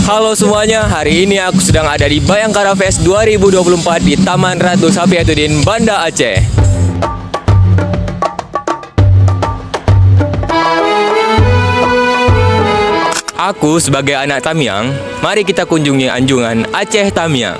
Halo semuanya, hari ini aku sedang ada di Bayangkara Fest 2024 di Taman Ratu Sapiatuddin, Banda Aceh. Aku sebagai anak Tamiang, mari kita kunjungi anjungan Aceh Tamiang.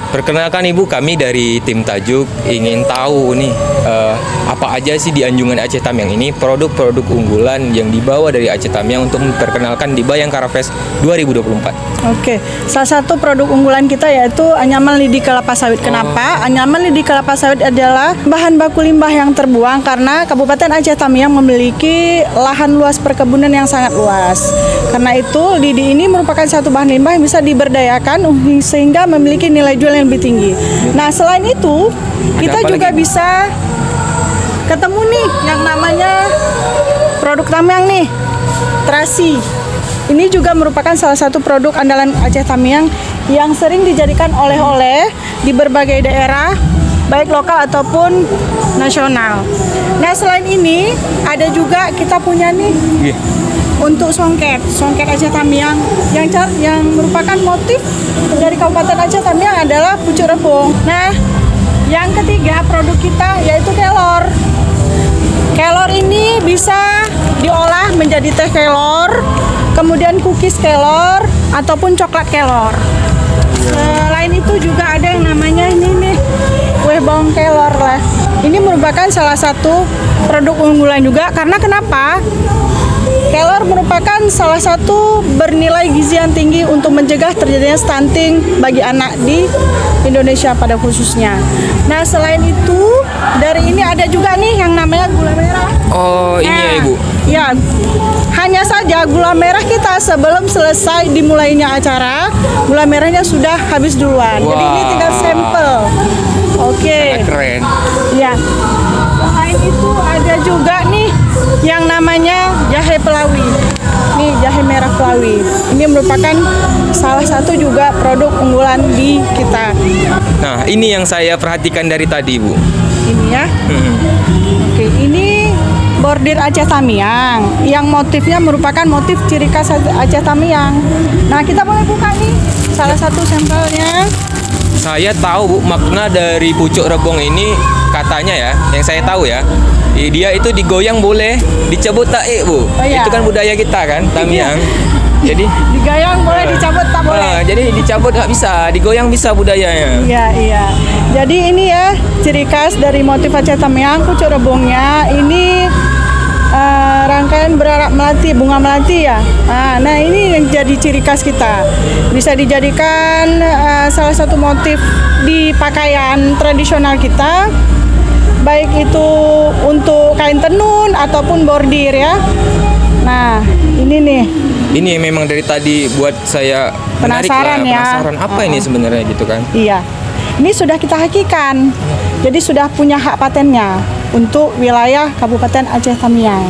Perkenalkan Ibu, kami dari tim Tajuk ingin tahu nih apa aja sih di anjungan Aceh Tamiang ini produk-produk unggulan yang dibawa dari Aceh Tamiang untuk memperkenalkan di Bayangkara Fest 2024. Oke, salah satu produk unggulan kita yaitu anyaman lidi kelapa sawit. Kenapa? Anyaman lidi kelapa sawit adalah bahan baku limbah yang terbuang karena Kabupaten Aceh Tamiang memiliki lahan luas perkebunan yang sangat luas. Karena itu lidi ini merupakan satu bahan limbah yang bisa diberdayakan sehingga memiliki nilai jual yang lebih tinggi. Nah, selain itu kita juga bisa ketemu nih yang namanya produk Tamiang nih, terasi. Ini juga merupakan salah satu produk andalan Aceh Tamiang yang sering dijadikan oleh-oleh di berbagai daerah, baik lokal ataupun nasional. Nah, selain ini ada juga kita punya nih untuk songket Aceh Tamiang yang merupakan motif dari Kabupaten Aceh Tamiang adalah pucuk rebung. Nah, yang ketiga produk kita yaitu kelor. Kelor ini bisa diolah menjadi teh kelor, kemudian cookies kelor ataupun coklat kelor. Selain itu juga ada yang namanya ini nih, kue bawang kelor lah. Ini merupakan salah satu produk unggulan juga karena kenapa? Kelor merupakan salah satu bernilai gizi yang tinggi untuk mencegah terjadinya stunting bagi anak di Indonesia pada khususnya. Nah, selain itu dari ini ada juga nih yang namanya gula merah. Oh, ini ya Ibu? Ya, hanya saja gula merah kita sebelum selesai dimulainya acara, gula merahnya sudah habis duluan. Wow. Jadi ini tinggal sampel. Oke. Keren. Ya. Selain itu ada juga nih yang namanya jahe pelawi. Nih, jahe merah pelawi. Ini merupakan salah satu juga produk unggulan di kita. Nah, ini yang saya perhatikan dari tadi, Bu. Ini ya. Oke, ini bordir Aceh Tamiang yang motifnya merupakan motif ciri khas Aceh Tamiang. Nah, kita boleh buka nih salah satu sampelnya. Saya tahu, Bu, makna dari pucuk rebung ini katanya ya, yang saya tahu ya, dia itu digoyang boleh, dicabut tak, Bu. Oh, iya. Itu kan budaya kita kan, Tamiang. Jadi Digayang boleh, dicabut tak boleh. jadi dicabut nggak bisa, digoyang bisa budayanya. Iya. Jadi ini ya ciri khas dari motif Aceh Tamiang, pucuk rebungnya ini rangkaian berarak melati, bunga melati ya. Nah, ini yang jadi ciri khas kita. Bisa dijadikan salah satu motif di pakaian tradisional kita, baik itu untuk kain tenun ataupun bordir ya. Nah, ini nih. Ini memang dari tadi buat saya Penasaran menarik lah, ya. penasaran apa ini sebenarnya gitu kan. Iya. Ini sudah kita hakikan. Jadi sudah punya hak patennya untuk wilayah Kabupaten Aceh Tamiang.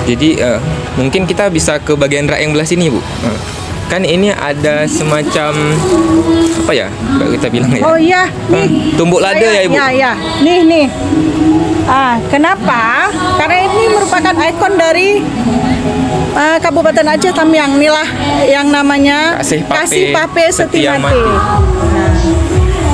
Jadi mungkin kita bisa ke bagian rak yang belah sini, Bu. Kan ini ada semacam apa ya? Kita bilang ya. Oh iya, nih. Tumbuk lada ya, Ibu. Iya. Nih. Kenapa? Karena ini merupakan ikon dari Kabupaten Aceh Tamiang. Inilah yang namanya Kasih Pape Setia Mati.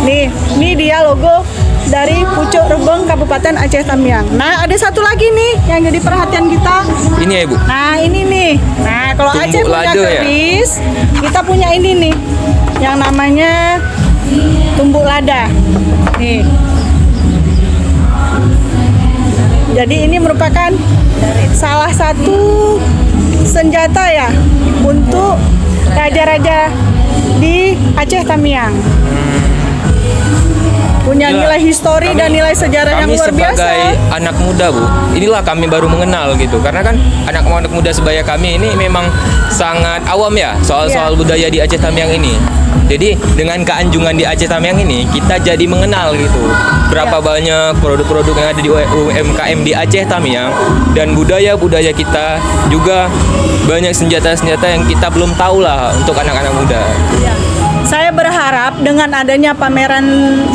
Nih dia logo dari pucuk rebung Kabupaten Aceh Tamiang. Nah, ada satu lagi nih yang jadi perhatian kita. Ini ya, Ibu. Nah, ini nih. Nah, kalau Tumbuk Aceh punya lada, keris, kita punya ini nih yang namanya tumbuk lada. Nih. Jadi ini merupakan salah satu senjata ya untuk raja-raja di Aceh Tamiang. punya Gila. nilai histori dan nilai sejarah yang luar biasa. Kami sebagai anak muda, Bu, inilah kami baru mengenal gitu. Karena kan anak muda sebaya kami ini memang sangat awam ya soal budaya di Aceh Tamiang ini. Jadi dengan keanjungan di Aceh Tamiang ini kita jadi mengenal gitu berapa banyak produk-produk yang ada di UMKM di Aceh Tamiang, dan budaya-budaya kita juga banyak senjata-senjata yang kita belum tahu lah untuk anak-anak muda. Ya. Saya berharap dengan adanya pameran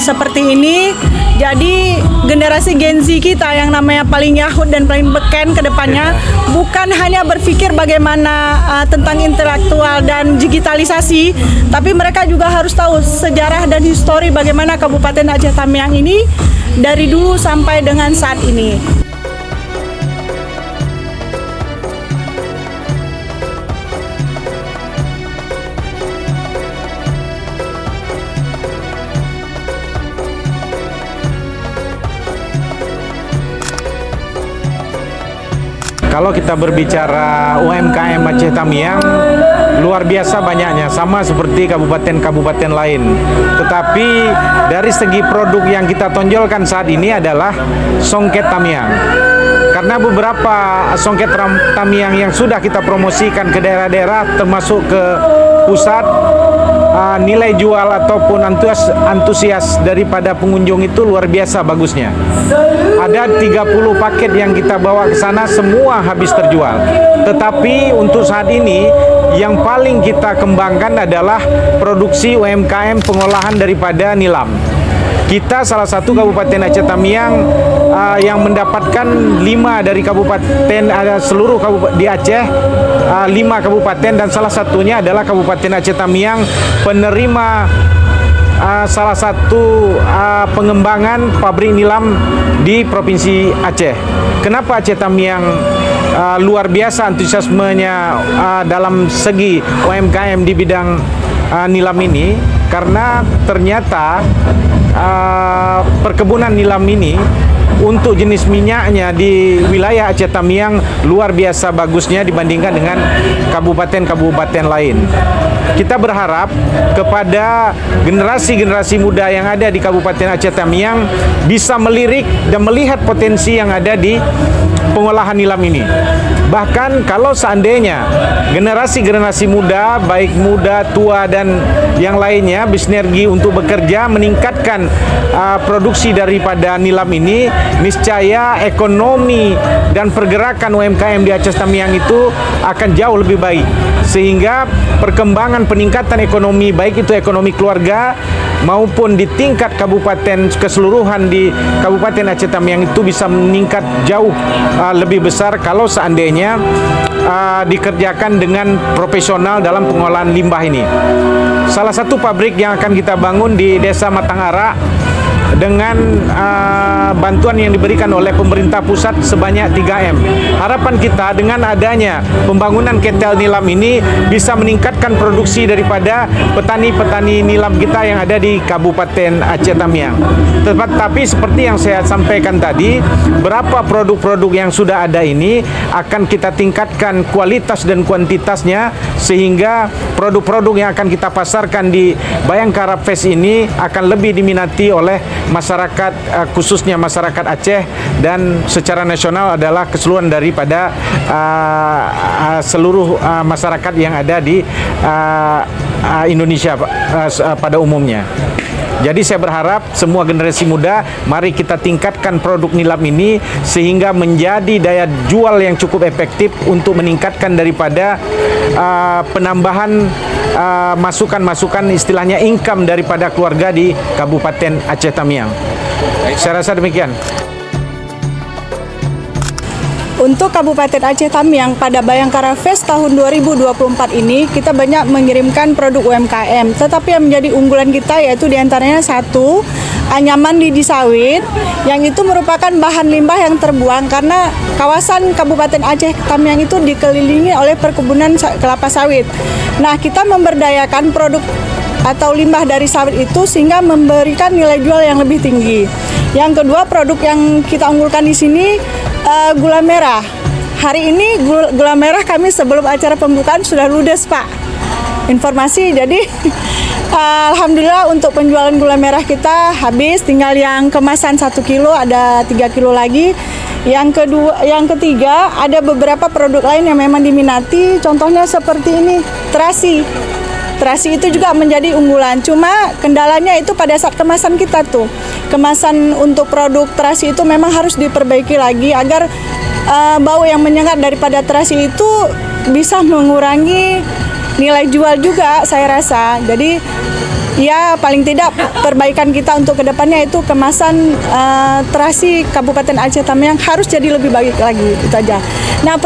seperti ini, jadi generasi Gen Z kita yang namanya paling yahut dan paling beken ke depannya bukan hanya berpikir bagaimana tentang intelektual dan digitalisasi, tapi mereka juga harus tahu sejarah dan histori bagaimana Kabupaten Aceh Tamiang ini dari dulu sampai dengan saat ini. Kalau kita berbicara UMKM Aceh Tamiang, luar biasa banyaknya, sama seperti kabupaten-kabupaten lain. Tetapi dari segi produk yang kita tonjolkan saat ini adalah songket Tamiang. Karena beberapa songket Tamiang yang sudah kita promosikan ke daerah-daerah termasuk ke pusat, nilai jual ataupun antusias daripada pengunjung itu luar biasa bagusnya. Ada 30 paket yang kita bawa ke sana, semua habis terjual. Tetapi untuk saat ini yang paling kita kembangkan adalah produksi UMKM pengolahan daripada nilam. Kita salah satu Kabupaten Aceh Tamiang yang mendapatkan 5 dari kabupaten, seluruh kabupaten di Aceh, 5 kabupaten, dan salah satunya adalah Kabupaten Aceh Tamiang penerima salah satu pengembangan pabrik nilam di Provinsi Aceh. Kenapa Aceh Tamiang luar biasa antusiasmenya dalam segi UMKM di bidang nilam ini? Karena ternyata perkebunan nilam ini untuk jenis minyaknya di wilayah Aceh Tamiang luar biasa bagusnya dibandingkan dengan kabupaten-kabupaten lain. Kita berharap kepada generasi-generasi muda yang ada di Kabupaten Aceh Tamiang bisa melirik dan melihat potensi yang ada di pengolahan nilam ini. Bahkan kalau seandainya generasi-generasi muda, baik muda, tua, dan yang lainnya bersinergi untuk bekerja meningkatkan produksi daripada nilam ini, niscaya ekonomi dan pergerakan UMKM di Aceh Tamiang itu akan jauh lebih baik. Sehingga perkembangan peningkatan ekonomi, baik itu ekonomi keluarga maupun di tingkat kabupaten keseluruhan di Kabupaten Aceh Tamiang itu bisa meningkat jauh lebih besar kalau seandainya dikerjakan dengan profesional dalam pengolahan limbah ini. Salah satu pabrik yang akan kita bangun di Desa Matangara dengan bantuan yang diberikan oleh pemerintah pusat sebanyak 3M. Harapan kita dengan adanya pembangunan ketel nilam ini bisa meningkatkan produksi daripada petani-petani nilam kita yang ada di Kabupaten Aceh Tamiang. Tetapi seperti yang saya sampaikan tadi, berapa produk-produk yang sudah ada ini akan kita tingkatkan kualitas dan kuantitasnya, sehingga produk-produk yang akan kita pasarkan di Bayangkara Fest ini akan lebih diminati oleh masyarakat, khususnya masyarakat Aceh, dan secara nasional adalah keseluruhan daripada seluruh masyarakat yang ada di Indonesia pada umumnya. Jadi saya berharap semua generasi muda, mari kita tingkatkan produk nilam ini sehingga menjadi daya jual yang cukup efektif untuk meningkatkan daripada penambahan masukan-masukan, istilahnya income daripada keluarga di Kabupaten Aceh Tamiang. Saya rasa demikian. Untuk Kabupaten Aceh Tamiang pada Bayangkara Fest tahun 2024 ini kita banyak mengirimkan produk UMKM, tetapi yang menjadi unggulan kita yaitu diantaranya satu, anyaman lidi sawit, yang itu merupakan bahan limbah yang terbuang karena kawasan Kabupaten Aceh Tamiang itu dikelilingi oleh perkebunan kelapa sawit. Nah, kita memberdayakan produk atau limbah dari sawit itu sehingga memberikan nilai jual yang lebih tinggi. Yang kedua, produk yang kita unggulkan di sini gula merah. Hari ini gula merah kami sebelum acara pembukaan sudah ludes, Pak. informasi. Jadi alhamdulillah untuk penjualan gula merah kita habis, tinggal yang kemasan 1 kilo ada 3 kilo lagi. Yang ketiga ada beberapa produk lain yang memang diminati, contohnya seperti ini, terasi. Terasi itu juga menjadi unggulan, cuma kendalanya itu pada saat kemasan kita tuh. Kemasan untuk produk terasi itu memang harus diperbaiki lagi agar bau yang menyengat daripada terasi itu bisa mengurangi nilai jual juga saya rasa. Jadi ya paling tidak perbaikan kita untuk kedepannya itu kemasan terasi Kabupaten Aceh Tamiang harus jadi lebih baik lagi, itu aja. Nah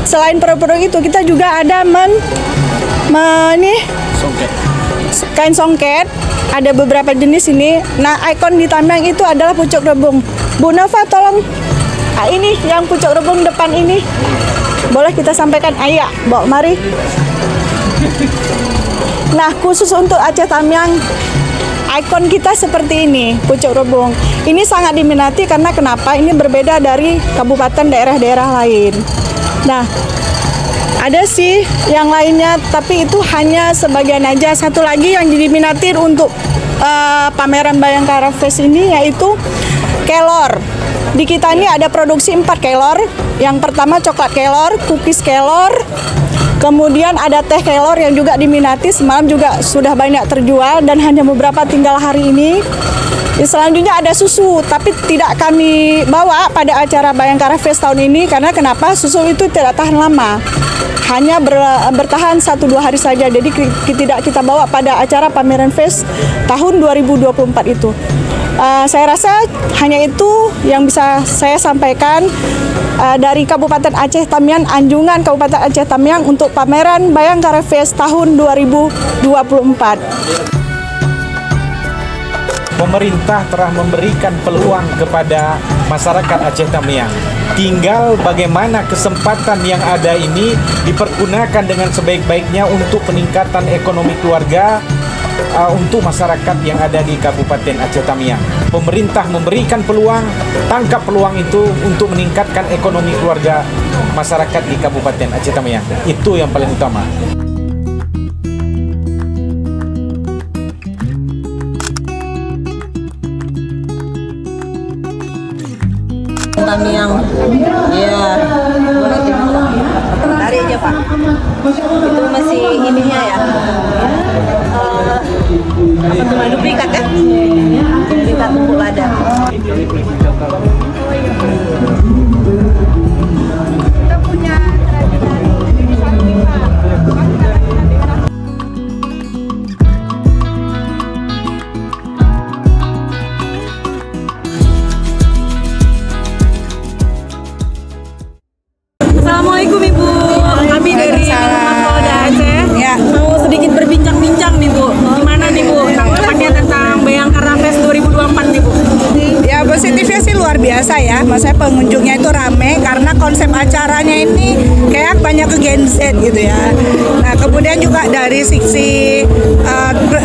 selain produk itu kita juga ada kain songket, ada beberapa jenis ini. Nah ikon di Tamiang itu adalah pucuk rebung. Bu Nova tolong ini yang pucuk rebung depan ini boleh kita sampaikan, ayah bawa mari. Nah khusus untuk Aceh Tamiang ikon kita seperti ini, pucuk rebung. Ini sangat diminati karena kenapa? Ini berbeda dari kabupaten daerah-daerah lain. Nah ada sih yang lainnya, tapi itu hanya sebagian aja. Satu lagi yang diminati untuk pameran Bayangkara Fest ini yaitu kelor. Di kita ini ada produksi 4 kelor. Yang pertama coklat kelor, cookies kelor, kemudian ada teh kelor yang juga diminati. Semalam juga sudah banyak terjual dan hanya beberapa tinggal hari ini. Selanjutnya ada susu, tapi tidak kami bawa pada acara Bayangkara Fest tahun ini karena kenapa? Susu itu tidak tahan lama, hanya bertahan 1-2 hari saja. Jadi tidak kita bawa pada acara pameran Fest tahun 2024 itu. Saya rasa hanya itu yang bisa saya sampaikan dari Kabupaten Aceh Tamiang, Anjungan Kabupaten Aceh Tamiang untuk pameran Bayangkara Fest tahun 2024. Pemerintah telah memberikan peluang kepada masyarakat Aceh Tamiang. Tinggal bagaimana kesempatan yang ada ini dipergunakan dengan sebaik-baiknya untuk peningkatan ekonomi keluarga untuk masyarakat yang ada di Kabupaten Aceh Tamiang. Pemerintah memberikan peluang, tangkap peluang itu untuk meningkatkan ekonomi keluarga masyarakat di Kabupaten Aceh Tamiang. Itu yang paling utama. Tamiang, ya boleh dibuka. Tarik aja Pak. Itu masih ininya ya. Apa tuh duplikat ya? Duplikat tepung lada. Kita punya Assalamualaikum Ibu, kami dari Mapolda Aceh mau sedikit berbincang-bincang nih Bu. Gimana nih Bu tanggapannya tentang Bayangkara Fest 2024 nih Bu? Ya positifnya sih luar biasa ya, maksudnya pengunjungnya itu rame karena konsep acaranya ini kayak banyak ke Gen Z gitu ya. Nah kemudian juga dari sisi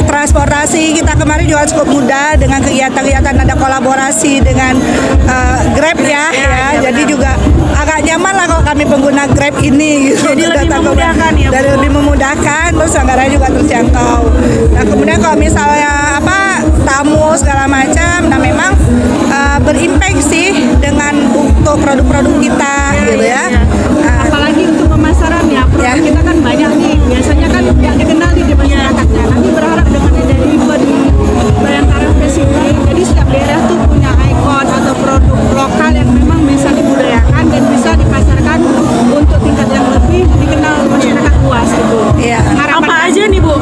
transportasi kita kemarin juga cukup mudah dengan kegiatan-kegiatan, ada kolaborasi dengan Grab ya, jadi juga agak nyaman lah kalau kami pengguna Grab ini gitu. Jadi lebih memudahkan ya Bu? Dari lebih memudahkan, terus anggarannya juga terjangkau. Nah kemudian kalau misalnya tamu segala macam, nah memang berimpact sih dengan untuk produk-produk kita gitu ya. Apalagi untuk pemasaran ya, produk kita kan banyak nih, biasanya kan yang dikenal di masyarakatnya. Kami berharap dengan adanya event Bayangkara Fest ini, jadi setiap daerah tuh punya ikon atau produk lokal yang memang bisa dibudayakan dan bisa dipasarkan untuk tingkat yang lebih dikenal masyarakat luas gitu. Apa aja nih Bu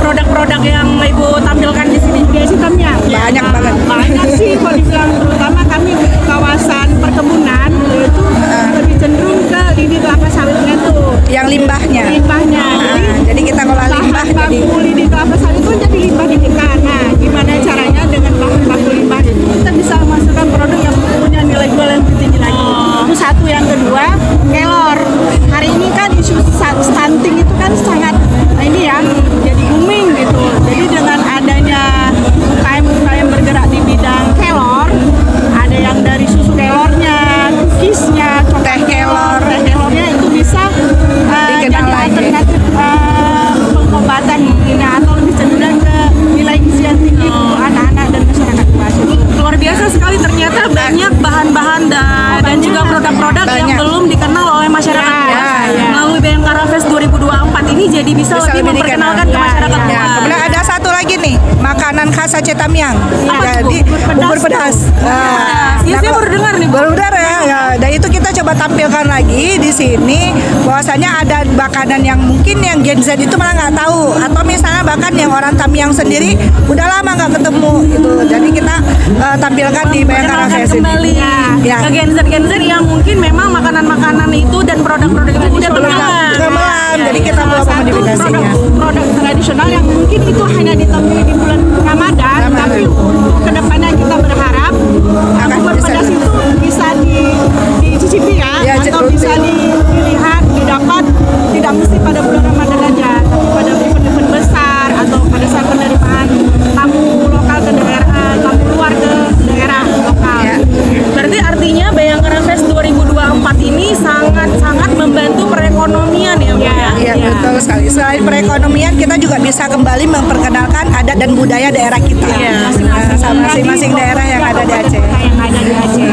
produk-produk yang Ibu tampilkan di sini? Di Aceh Tamiang Banyak banget. Banyak sih kalau dibilang, terutama kami kawasan perkebunan itu lebih cenderung ke lidi kelapa sawitnya tuh. Yang limbahnya. Jadi kita ngolah limbah jadi lidi kelapa sawit itu jadi limbah di kita. Nah, gimana caranya dengan bahan baku limbah itu kita bisa masukkan produk yang punya nilai jual yang lebih tinggi lagi. Itu satu. Yang kedua, kelor. Hari ini kan isu stunting itu kan sangat ini ya, jadi booming gitu. Jadi dengan adanya UKM bergerak di bidang kelor, ada yang dari susu kelornya, cookiesnya, teh kelornya itu bisa jadi alternatif lagi nih makanan khas Aceh Tamiang. Jadi bubur pedas. Saya baru dengar nih, Bu. Baru dengar ya. Dan itu kita coba tampilkan lagi di sini bahwasanya ada makanan yang mungkin yang Gen Z itu malah nggak tahu, atau misalnya bahkan yang orang Tamiang sendiri udah lama nggak ketemu gitu. Jadi kita tampilkan di Bayangkara Fest ini. Kembali Ya. ke Gen Z yang mungkin memang makanan-makanan itu dan produk-produk itu udah Gemelam. Jadi kita bawa modifikasinya. Produk tradisional yang mungkin itu hanya ditemui di bulan Ramadan, tapi kedepannya kita berharap bubur bisa pedas itu bisa dicicipi Ya, atau bisa dilihat, didapat tidak mesti pada bulan Ramadan aja, tapi pada event-event besar atau pada saat penerimaan tamu lokal ke daerah, tamu luar ke daerah lokal. Berarti artinya Bayangkara Fest 2024 ini sangat-sangat membantu perekonomian ya, Bu ya? Iya, betul sekali. Selain perekonomian, kita juga bisa kembali memperkenalkan adat dan budaya daerah kita. Masing-masing daerah yang ada di Aceh. Yang ada di Aceh.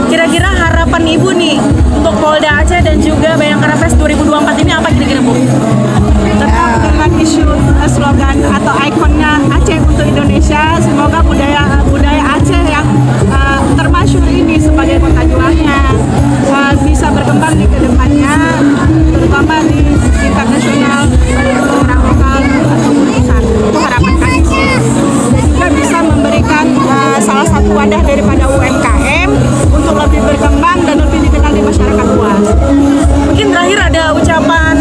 Kira-kira harapan Ibu nih untuk Polda Aceh dan juga Bayangkara Fest 2024 ini apa kira-kira, Bu? Tetap dengan isu slogan atau ikonnya Aceh untuk Indonesia. Semoga budaya Aceh yang termasyhur ini sebagai kota juangnya bisa berkembang di kedepannya, terutama di tingkat nasional, baik itu daerah lokal ataupun pusat. Itu harapan kami sih. Dan juga bisa memberikan salah satu wadah daripada UMKM untuk lebih berkembang dan lebih dikenal di masyarakat luas. Mungkin terakhir ada ucapan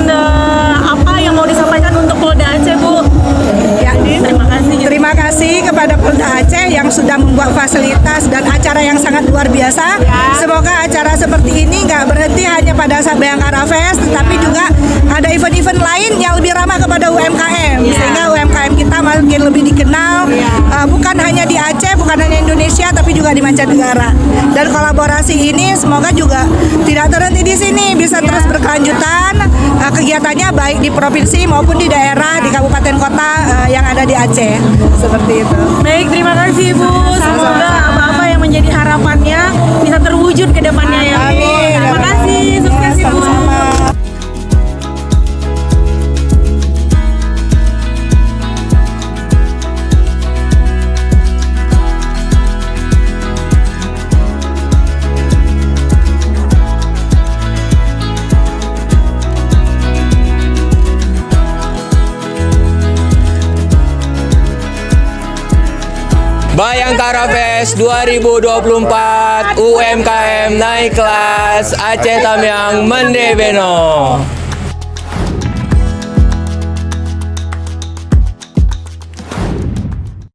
apa yang mau disampaikan untuk Polda Aceh, Bu? Ya, Terima kasih. terima kasih kepada Polda Aceh yang sudah membuat fasilitas dan acara yang sangat luar biasa. Semoga acara seperti ini nggak berhenti hanya pada saat Bayangkara Fest, tetapi juga ada event-event lain yang lebih ramah kepada UMKM, sehingga UMKM kita makin lebih dikenal, bukan hanya di Aceh, bukan hanya Indonesia, tapi juga di mancanegara. Dan kolaborasi ini semoga juga tidak terhenti di sini, bisa terus berkelanjutan kegiatannya baik di provinsi maupun di daerah, di kabupaten kota yang ada di Aceh. Seperti itu. Baik, terima kasih Bu. Semoga apa-apa yang menjadi harapannya bisa terwujud ke depannya ya, Bu. Amin. Terima kasih. Sukses Ibu. Sama-sama. Bayangkara Fest 2024 UMKM naik kelas Aceh Tamiang Mendebeno.